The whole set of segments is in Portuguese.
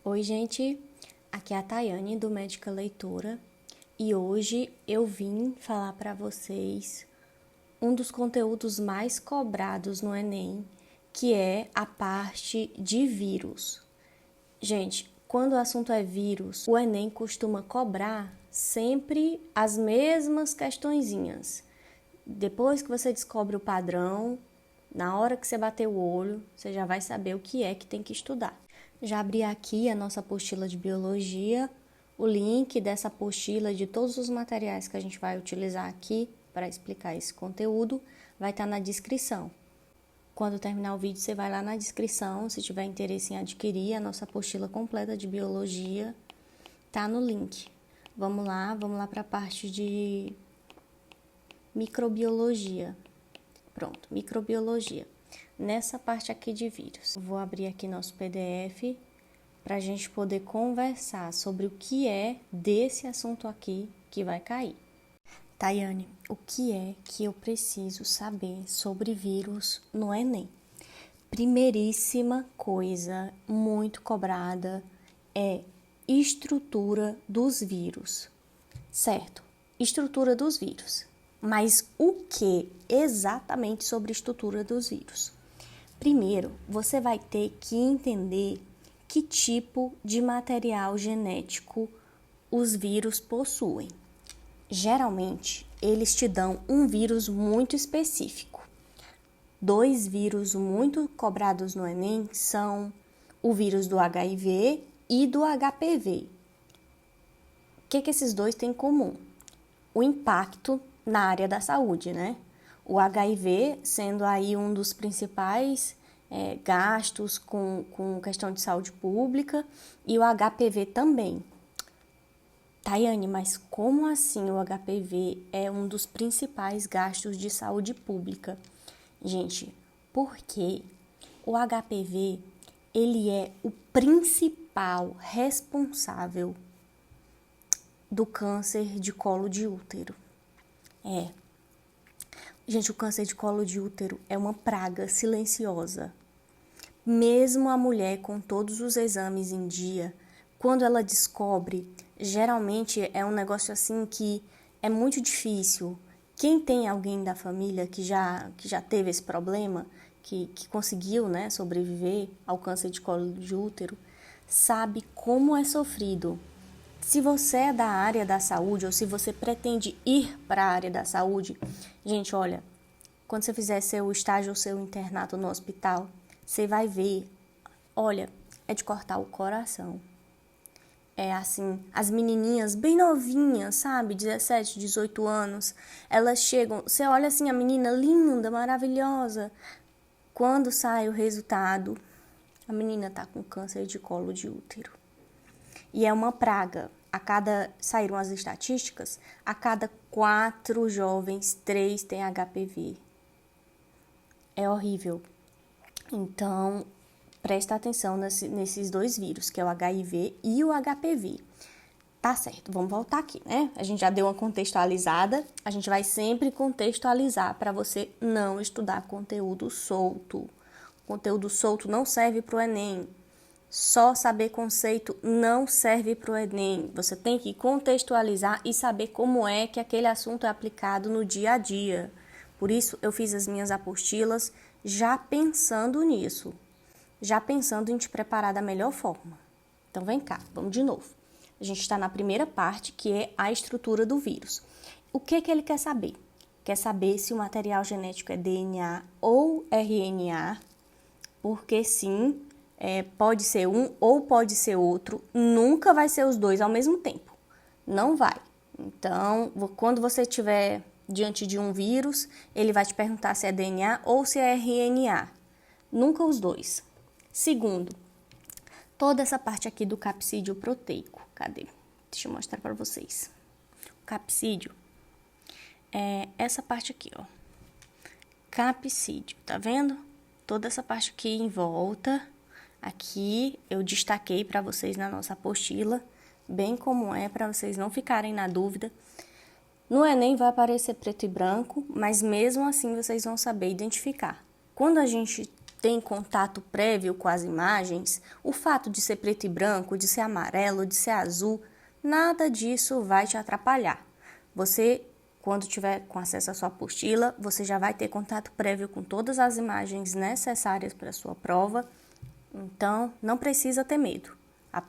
Oi, gente, aqui é a Tayane do Médica Leitora e hoje eu vim falar para vocês um dos conteúdos mais cobrados no Enem, que é a parte de vírus. Gente, quando o assunto é vírus, o Enem costuma cobrar sempre as mesmas questõezinhas. Depois que você descobre o padrão, na hora que você bater o olho, você já vai saber o que é que tem que estudar. Já abri aqui a nossa apostila de biologia, o link dessa apostila de todos os materiais que a gente vai utilizar aqui para explicar esse conteúdo vai estar na descrição. Quando terminar o vídeo, você vai lá na descrição, se tiver interesse em adquirir a nossa apostila completa de biologia, tá no link. Vamos lá para a parte de microbiologia. Pronto, microbiologia. Nessa parte aqui de vírus, vou abrir aqui nosso PDF para a gente poder conversar sobre o que é desse assunto aqui que vai cair. Tayane, o que é que eu preciso saber sobre vírus no Enem? Primeiríssima coisa, muito cobrada, é estrutura dos vírus, certo? Estrutura dos vírus. Mas o que exatamente sobre a estrutura dos vírus? Primeiro, você vai ter que entender que tipo de material genético os vírus possuem. Geralmente, eles te dão um vírus muito específico. Dois vírus muito cobrados no Enem são o vírus do HIV e do HPV. O que esses dois têm em comum? O impacto na área da saúde, né? O HIV sendo aí um dos principais gastos com questão de saúde pública e o HPV também. Tayane, mas como assim o HPV é um dos principais gastos de saúde pública? Gente, porque o HPV, ele é o principal responsável do câncer de colo de útero. Gente, o câncer de colo de útero é uma praga silenciosa. Mesmo a mulher com todos os exames em dia, quando ela descobre, geralmente é um negócio assim que é muito difícil. Quem tem alguém da família que já teve esse problema, que conseguiu, né, sobreviver ao câncer de colo de útero, sabe como é sofrido. Se você é da área da saúde ou se você pretende ir para a área da saúde, gente, olha, quando você fizer seu estágio ou seu internato no hospital, você vai ver, olha, é de cortar o coração. É assim, as menininhas bem novinhas, sabe, 17, 18 anos, elas chegam, você olha assim, a menina linda, maravilhosa, quando sai o resultado, a menina tá com câncer de colo de útero. E é uma praga. Saíram as estatísticas, a cada 4 jovens, 3 têm HPV. É horrível. Então, presta atenção nesses dois vírus, que é o HIV e o HPV. Tá certo, vamos voltar aqui, né? A gente já deu uma contextualizada, a gente vai sempre contextualizar para você não estudar conteúdo solto. Conteúdo solto não serve para o Enem. Só saber conceito não serve para o Enem. Você tem que contextualizar e saber como é que aquele assunto é aplicado no dia a dia. Por isso, eu fiz as minhas apostilas já pensando nisso. Já pensando em te preparar da melhor forma. Então, vem cá, vamos de novo. A gente está na primeira parte, que é a estrutura do vírus. O que ele quer saber? Quer saber se o material genético é DNA ou RNA, porque sim, pode ser um ou pode ser outro, nunca vai ser os dois ao mesmo tempo. Não vai. Então, quando você estiver diante de um vírus, ele vai te perguntar se é DNA ou se é RNA. Nunca os dois. Segundo, toda essa parte aqui do capsídeo proteico. Cadê? Deixa eu mostrar para vocês. O capsídeo é essa parte aqui, ó. Capsídeo, tá vendo? Toda essa parte aqui em volta. Aqui eu destaquei para vocês na nossa apostila, bem como é, para vocês não ficarem na dúvida. No Enem vai aparecer preto e branco, mas mesmo assim vocês vão saber identificar. Quando a gente tem contato prévio com as imagens, o fato de ser preto e branco, de ser amarelo, de ser azul, nada disso vai te atrapalhar. Você, quando tiver com acesso à sua apostila, você já vai ter contato prévio com todas as imagens necessárias para a sua prova, então não precisa ter medo. A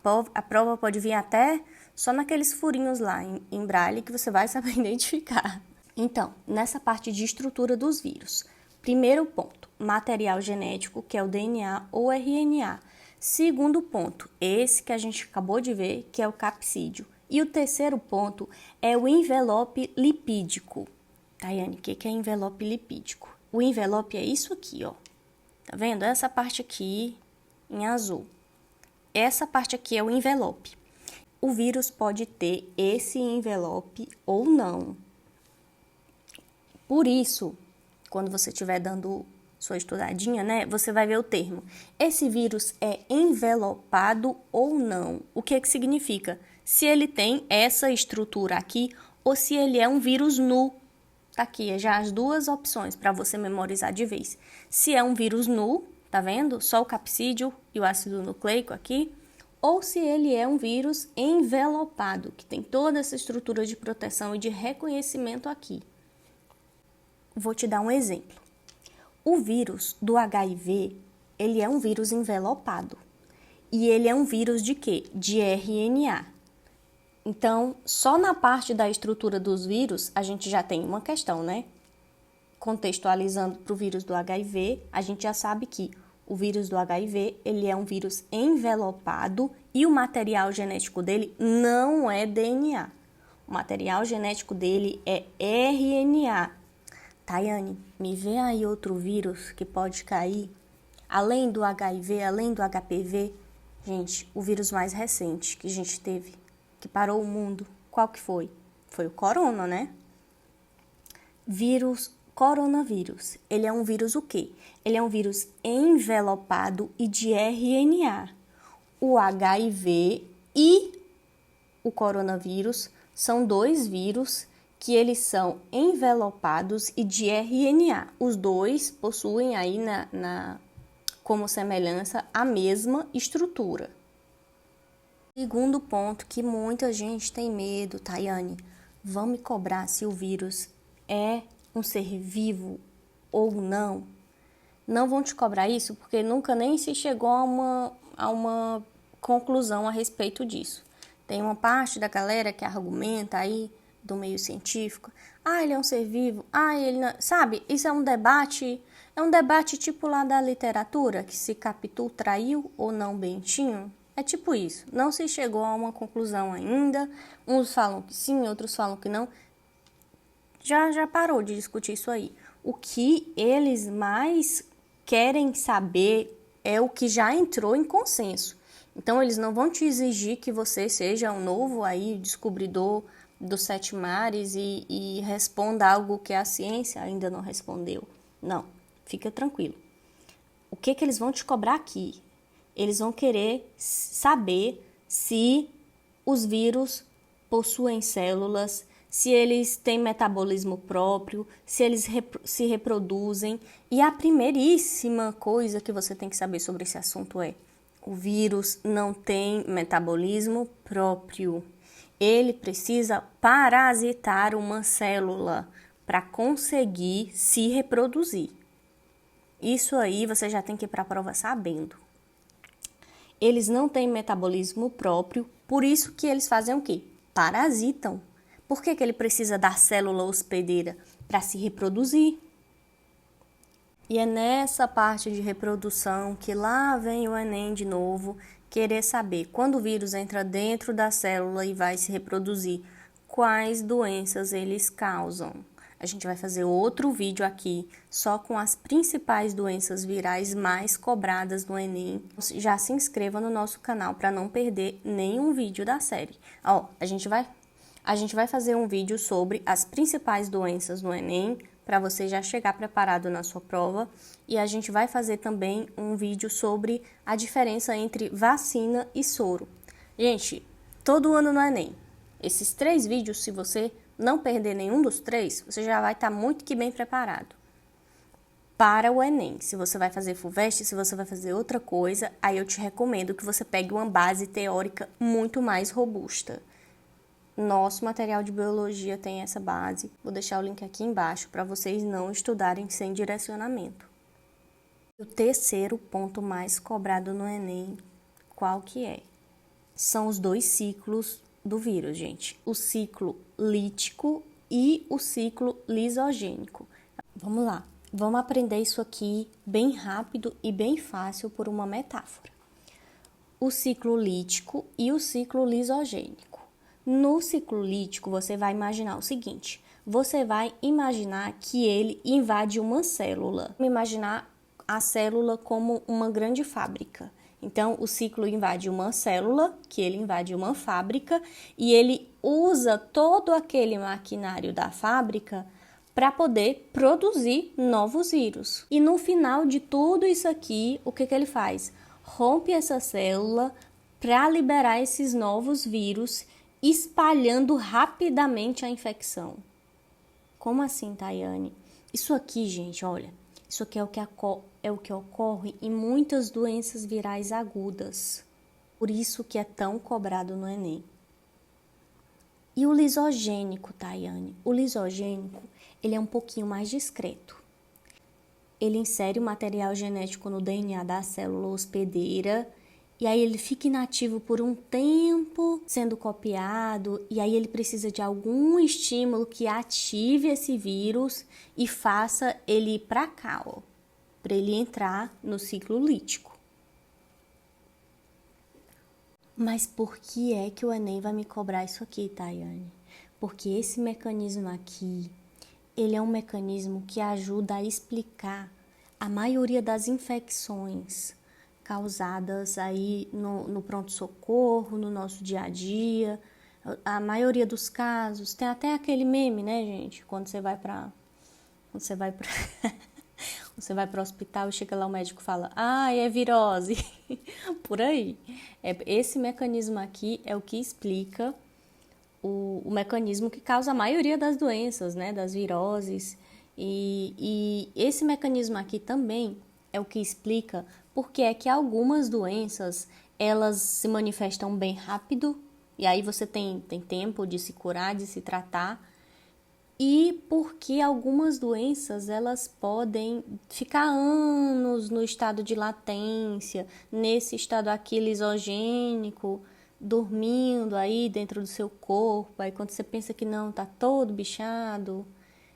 prova pode vir até só naqueles furinhos lá em braille que você vai saber identificar. Então, nessa parte de estrutura dos vírus, primeiro ponto, material genético, que é o DNA ou RNA. Segundo ponto, esse que a gente acabou de ver, que é o capsídeo. E o terceiro ponto é o envelope lipídico. Tayane, o que é envelope lipídico? O envelope é isso aqui, ó. Tá vendo? Essa parte aqui em azul. Essa parte aqui é o envelope. O vírus pode ter esse envelope ou não. Por isso, quando você estiver dando sua estudadinha, né, você vai ver o termo. Esse vírus é envelopado ou não? O que significa? Se ele tem essa estrutura aqui ou se ele é um vírus nu. Tá aqui, já as duas opções para você memorizar de vez. Se é um vírus nu, tá vendo? Só o capsídeo e o ácido nucleico aqui. Ou se ele é um vírus envelopado, que tem toda essa estrutura de proteção e de reconhecimento aqui. Vou te dar um exemplo. O vírus do HIV, ele é um vírus envelopado. E ele é um vírus de quê? De RNA. Então, só na parte da estrutura dos vírus, a gente já tem uma questão, né? Contextualizando para o vírus do HIV, a gente já sabe que o vírus do HIV, ele é um vírus envelopado e o material genético dele não é DNA. O material genético dele é RNA. Tayane, me vê aí outro vírus que pode cair, além do HIV, além do HPV. Gente, o vírus mais recente que a gente teve, que parou o mundo, qual que foi? Foi o corona, né? Coronavírus, ele é um vírus o quê? Ele é um vírus envelopado e de RNA. O HIV e o coronavírus são dois vírus que eles são envelopados e de RNA. Os dois possuem aí como semelhança a mesma estrutura. Segundo ponto que muita gente tem medo, Tayane, vão me cobrar se o vírus é um ser vivo ou não. Não vão te cobrar isso porque nunca nem se chegou a uma conclusão a respeito disso. Tem uma parte da galera que argumenta aí do meio científico, ele é um ser vivo, ele não... Sabe, isso é um debate tipo lá da literatura, que se Capitu traiu ou não Bentinho, é tipo isso, não se chegou a uma conclusão ainda, uns falam que sim, outros falam que não, já parou de discutir isso aí. O que eles mais querem saber é o que já entrou em consenso, então eles não vão te exigir que você seja um novo aí descobridor dos 7 mares e responda algo que a ciência ainda não respondeu. Não, fica tranquilo. O que eles vão te cobrar aqui? Eles vão querer saber se os vírus possuem células, se eles têm metabolismo próprio, se eles se reproduzem. E a primeiríssima coisa que você tem que saber sobre esse assunto é: o vírus não tem metabolismo próprio. Ele precisa parasitar uma célula para conseguir se reproduzir. Isso aí você já tem que ir para a prova sabendo. Eles não têm metabolismo próprio, por isso que eles fazem o quê? Parasitam. Por que ele precisa da célula hospedeira? Para se reproduzir. E é nessa parte de reprodução que lá vem o Enem de novo, querer saber, quando o vírus entra dentro da célula e vai se reproduzir, quais doenças eles causam. A gente vai fazer outro vídeo aqui, só com as principais doenças virais mais cobradas no Enem. Já se inscreva no nosso canal para não perder nenhum vídeo da série. A gente vai fazer um vídeo sobre as principais doenças no Enem, para você já chegar preparado na sua prova. E a gente vai fazer também um vídeo sobre a diferença entre vacina e soro. Gente, todo ano no Enem, esses 3 vídeos, se você não perder nenhum dos 3, você já vai estar muito que bem preparado. para o Enem. Se você vai fazer FUVEST, se você vai fazer outra coisa, aí eu te recomendo que você pegue uma base teórica muito mais robusta. Nosso material de biologia tem essa base. Vou deixar o link aqui embaixo para vocês não estudarem sem direcionamento. O terceiro ponto mais cobrado no Enem, qual que é? São os 2 ciclos do vírus, gente. O ciclo lítico e o ciclo lisogênico. Vamos lá. Vamos aprender isso aqui bem rápido e bem fácil por uma metáfora. O ciclo lítico e o ciclo lisogênico. No ciclo lítico, você vai imaginar o seguinte. Você vai imaginar que ele invade uma célula. Imaginar a célula como uma grande fábrica. Então, o ciclo invade uma célula, que ele invade uma fábrica, e ele usa todo aquele maquinário da fábrica para poder produzir novos vírus. E no final de tudo isso aqui, o que ele faz? Rompe essa célula para liberar esses novos vírus, espalhando rapidamente a infecção. Como assim, Tayane? Isso aqui, gente, olha, isso aqui é o que ocorre em muitas doenças virais agudas. Por isso que é tão cobrado no Enem. E o lisogênico, Tayane? O lisogênico, ele é um pouquinho mais discreto. Ele insere o material genético no DNA da célula hospedeira e aí ele fica inativo por um tempo, sendo copiado, e aí ele precisa de algum estímulo que ative esse vírus e faça ele ir para cá, ó, para ele entrar no ciclo lítico. Mas por que é que o Enem vai me cobrar isso aqui, Tayane? Porque esse mecanismo aqui, ele é um mecanismo que ajuda a explicar a maioria das infecções causadas aí no pronto-socorro, no nosso dia a dia. A maioria dos casos, tem até aquele meme, né, gente? Quando você vai para você vai para o hospital e chega lá o médico fala, é virose. Por aí. Esse mecanismo aqui é o que explica o mecanismo que causa a maioria das doenças, né, das viroses. E esse mecanismo aqui também é o que explica porque é que algumas doenças, elas se manifestam bem rápido, e aí você tem tempo de se curar, de se tratar, e porque algumas doenças, elas podem ficar anos no estado de latência, nesse estado aqui lisogênico, dormindo aí dentro do seu corpo, aí quando você pensa que não, tá todo bichado.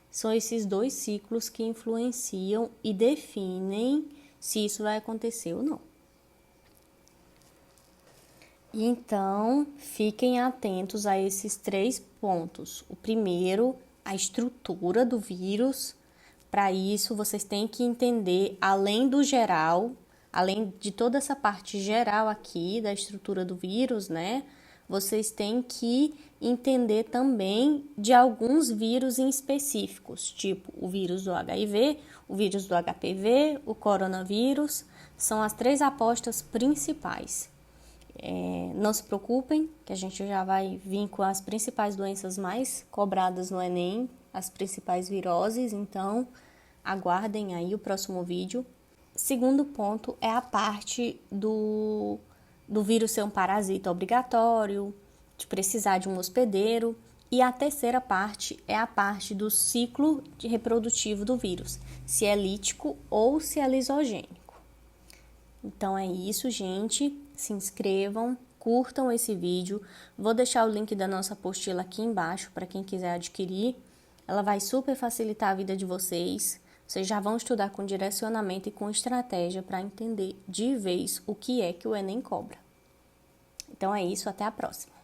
São esses 2 ciclos que influenciam e definem se isso vai acontecer ou não. E então, fiquem atentos a esses 3 pontos. O primeiro, a estrutura do vírus. Para isso, vocês têm que entender, além do geral, além de toda essa parte geral aqui da estrutura do vírus, né? Vocês têm que entender também de alguns vírus em específicos, tipo o vírus do HIV, o vírus do HPV, o coronavírus, são as 3 apostas principais. Não se preocupem, que a gente já vai vir com as principais doenças mais cobradas no Enem, as principais viroses, então aguardem aí o próximo vídeo. Segundo ponto é a parte do vírus ser um parasita obrigatório, de precisar de um hospedeiro. E a terceira parte é a parte do ciclo reprodutivo do vírus, se é lítico ou se é lisogênico. Então é isso, gente. Se inscrevam, curtam esse vídeo. Vou deixar o link da nossa apostila aqui embaixo para quem quiser adquirir. Ela vai super facilitar a vida de vocês. Vocês já vão estudar com direcionamento e com estratégia para entender de vez o que é que o Enem cobra. Então é isso, até a próxima.